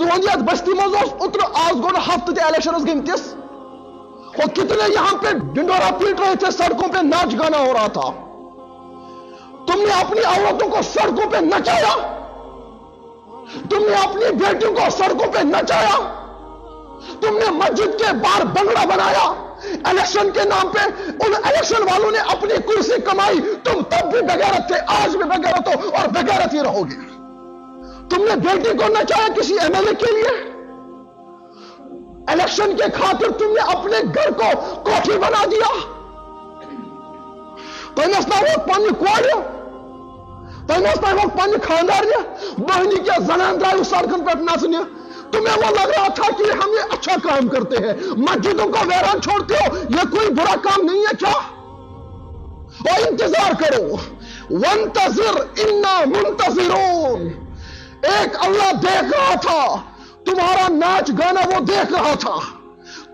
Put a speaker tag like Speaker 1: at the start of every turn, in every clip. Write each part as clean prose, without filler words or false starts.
Speaker 1: तुहद बस्ती मज उतर आज गो हफ्त इलेक्शन गमतिस और कितने यहां पे डिंडोरा पीट रहे थे, सड़कों पे नाच गाना हो रहा था। तुमने अपनी औरतों को सड़कों पे नचाया, तुमने अपनी बेटियों को सड़कों पे नचाया, तुमने मस्जिद के बाहर बंगला बनाया इलेक्शन के नाम पे। उन इलेक्शन वालों ने अपनी कुर्सी कमाई, तुम तब भी बेगैरत थे, आज भी बेगैरत हो और बेगैरत ही रहोगे। तुमने बेटी को नचाया किसी एमएलए के लिए, इलेक्शन के खातिर तुमने अपने घर को कोठी बना दिया। पन्नी कोर, पन्नी खानदार बहनी क्या जनान द्रायु सड़कन पर नाचने। तुम्हें वो लग रहा था कि हम ये अच्छा काम करते हैं, मस्जिदों को वैरान छोड़ते हो, ये कोई बुरा काम नहीं है क्या? और इंतजार करो, वंतज़िर इन्ना मुंतज़िरून। एक अल्लाह देख रहा था, तुम्हारा नाच गाना वो देख रहा था,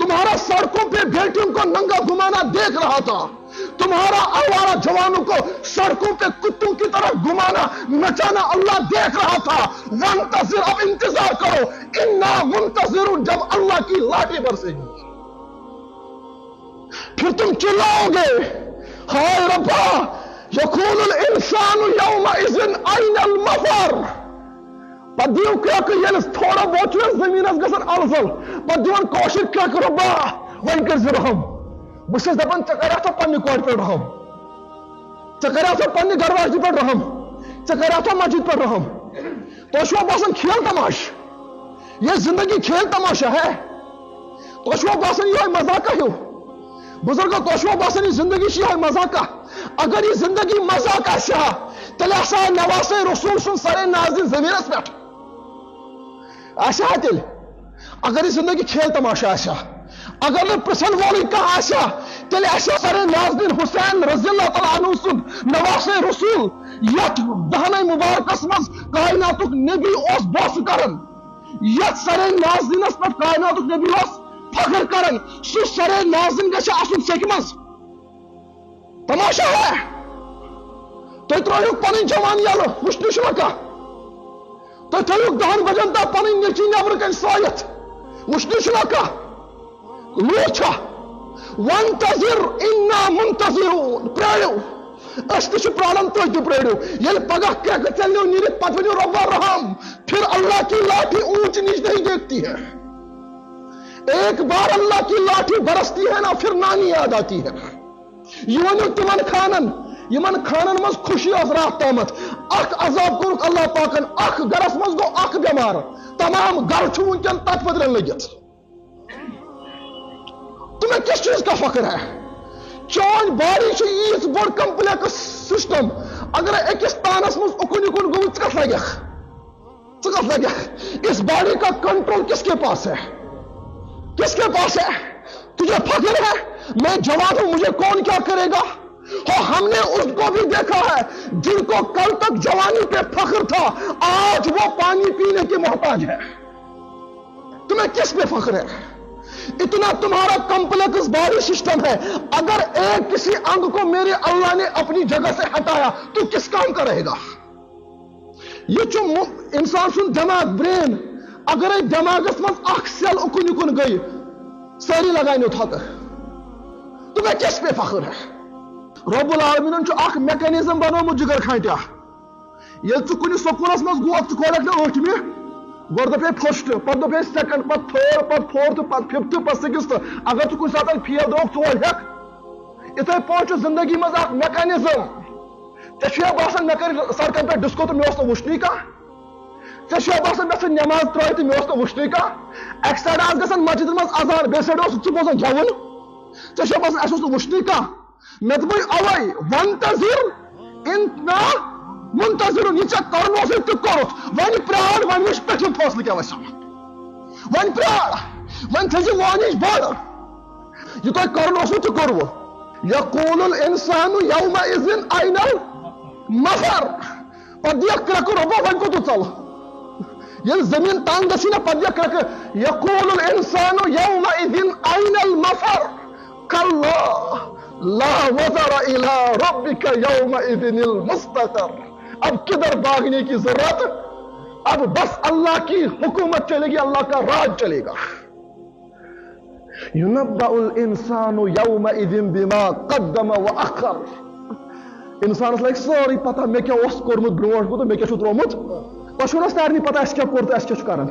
Speaker 1: तुम्हारा सड़कों पे बेटियों को नंगा घुमाना देख रहा था, तुम्हारा आवारा जवानों को सड़कों पे कुत्तों की तरह घुमाना नचाना अल्लाह देख रहा था। वंतज़िर, अब इंतजार करो, इन्ना मुंतज़िरून, जब अल्लाह की लाठी बरसेगी फिर तुम चिल्लाओगे, हाय रब्बा यक़ूलुल इंसानु यौमइज़िन अयनल मफ़र। पदियो क्या थोड़ा बहुत जमीन गसन अलजल पे दिवन कौशिर क्या रब्बा वन कर रहम। बस दपान कर पन्ने कोर पे रहम, कर पन्ने घरवाजी पे रहम, कर मस्जिद पे रहम। तो बसान खेल तमाश, ये जिंदगी खेल तमाशा है। तो बसान यह मजाका हो बुजुर्गो, तो बसान ये जिंदगी यह मजाका। अगर ये जिंदगी मजाका तेल नवासे रसूल सुन सरे नाज़िन जमीनस पे आशा तेल। अगर ये जिंदगी खेल तमाशा आशा, अगर न प्रसन वाली का आशा तेल आशा सरे नाज़िन हुसैन रज़ियल्लाहु तआला अन्हु सुन नवासे रसूल यत दहने मुबारकस मज कायनातुक नबी ओस बस करन, यत सरे नाज़िनस पे कायनातुक नबी ओस फख्र करन, सु सरे नाज़िन गछ आसुन सेकमज। तमाशा है तो त्रो पन जवान यल वुश्न शुका, तो थो 10 बजन तक पन नीची नबर कन सायत वुश्न शुका लूछा। वंतज़िर इन्ना मुंतज़िरून, प्राणो अस प्राणन, तुम प्राणो। ये पगह क्रक चलो नीर पत वो रब्बा रहम, फिर अल्लाह की लाठी ऊंच नीच नहीं देखती है। एक बार अल्लाह की लाठी बरसती है ना, फिर नानी याद आती है। ये तिमन खानन मज खुशी रात तामत अख अजाब कोरुक अल्लाह पाकन, अख गरस मज गो अख बेमार, तमाम गर वनकन तथ पदरन लगित। तुम्हें किस चीज का फख्र है? चौन बारी ईज बड़ कम्प्लेक्स सिस्टम, अगर अकिस तानस मज उकुन उकुन गो कत लगे, इस बाड़ी का कंट्रोल किसके पास है? किसके पास है? तुझे फख्र है मैं जवान हूं, मुझे कौन क्या करेगा? और हमने उसको भी देखा है जिनको कल तक जवानी पे फख्र था, आज वो पानी पीने की मोहताज है। तुम्हें किस पे फख्र है? इतना तुम्हारा कॉम्प्लेक्स बॉडी सिस्टम है, अगर एक किसी अंग को मेरे अल्लाह ने अपनी जगह से हटाया तो किस काम का रहेगा? ये जो इंसान सुन दिमाग ब्रेन, अगर दिमागस मज अख सेल उकुन उकुन गई सारी लगाई उठाकर, तुम्हें किस पे फख्र है? रब्बुल आलमीन अख मैकेनिज्म बनोमुत जिगर खांटिया। ये कुन स्कूलस मज गोत खोलक ना 8वीं गो दपे फर्स्ट, पत दपे सेकंड, पत थर्ड, पत फोर्थ, पत फिफ्थ, पत सिक्स्थ। अगर तू कुछ साथ फेल दो तो हेक इथे पाँच जिंदगी मज अख मैकेनिज्म। ऐसे बासान मे कर सड़कन पे डिस्को तो मे वुश्नी का, ऐसे बासान मे नमाज त्रा तो मे वुश्नी का। एक साइड गसन मस्जिद मज अजान, बे साइड बोजान गेवन, ऐसे बासान वुश्नी का। मे दप अवै वंतज़िर इन्ना मुंतज़िरून, यह कर तुत वन प्राण, वन वुच पे फैसले क्या वन प्राण, वन थी वानिश बड़, यह तुम कर तो कर्व। यक़ूलुल इंसानु यौमइज़िन अयनल मफ़र, पे दिया क्रक रब्बा वन को चल, ये जमीन तंग गसी ना पे दिया क्रक। यक़ूलुल इंसानु यौमइज़िन अयनल मफ़र, कल्ला ला वज़रा इला रब्बिका यौमइज़िनिल मुस्तक़र। अब किधर भागने की जरूरत? اب بس اللہ کی حکومت چلے گی, اللہ کا راج چلے گا. يُنَبَّأُ الْإِنسَانُ يَوْمَئِذٍ بِمَا قَدَّمَ وَأَخَّرَ. انسانس لگہِ سٲرٕے پتہ مےٚ کیٛاہ اوس کوٚرمُت برٛونٛٹھ کُن تہٕ مےٚ کیٛاہ چھُ ترٛوومُت. تۄہہِ چھُو نا سارنٕے پتہ اَسہِ کیٛاہ کوٚر تہٕ اَسہِ کیٛاہ چھُ کران.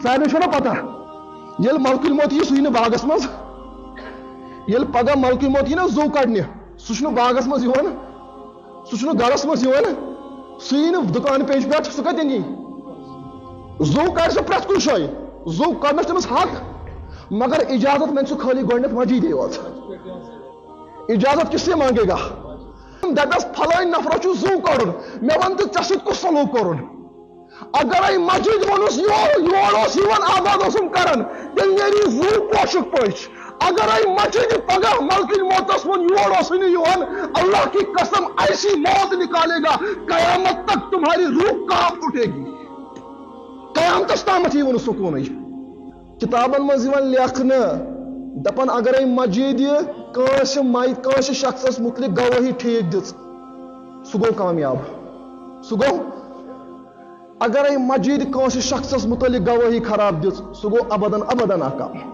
Speaker 1: سارنٕے چھُو نا پتہ ییٚلہِ ملکُل موت یی سُہ یی نہٕ باغس منٛز. ییٚلہِ پگاہ ملکُل موت یی نا زُو کڑنہِ سُہ چھُنہٕ باغس منٛز یِوان, سُہ چھُنہٕ گرس منٛز یِوان, سُہ یی نہٕ دُکان پیٚنٛچ پٮ۪ٹھ, سُہ کتٮ۪ن یی. زُو کڑِ سُہ پرٛٮ۪تھ کُنہِ جایہِ, زُو کڑنس تٔمِس حق, مگر اجازت میں سو خالی گۄڈنٮ۪تھ مسجدے یوت. اجازت کس سے مانگے گا. دپس پھلٲنۍ نفرس چھُ زُو کڑُن, مےٚ ون تہٕ ژےٚ سۭتۍ کُس سلوٗک کوٚرُن. اگرے مسجد ووٚنُس یور اوس یِوان آباد اوسُم کران تیٚلہِ نیری زُو پوشُک پٲٹھۍ. اگرے مسجد پگاہ ملکٕچ موتس ووٚن یور اوسُے نہٕ یِوان, اللہ کی قسم ایسی موت نکالے گا قیامت تک تمہاری روح کانپ اٹھے گی. قیامتس تامتھ یی نہٕ سکوٗنٕے. کتابن مز لیکھنہٕ دپان اگرے مسجد کٲنٛسہِ شخصس متعلق گوٲہی ٹھیک دِژ سُہ گوٚو کامیاب. سُہ گوٚو, اگرے مسجد کٲنٛسہِ شخصس متعلق گوٲہی خراب دِژ سُہ گوٚو ابدن ابدن ناکام.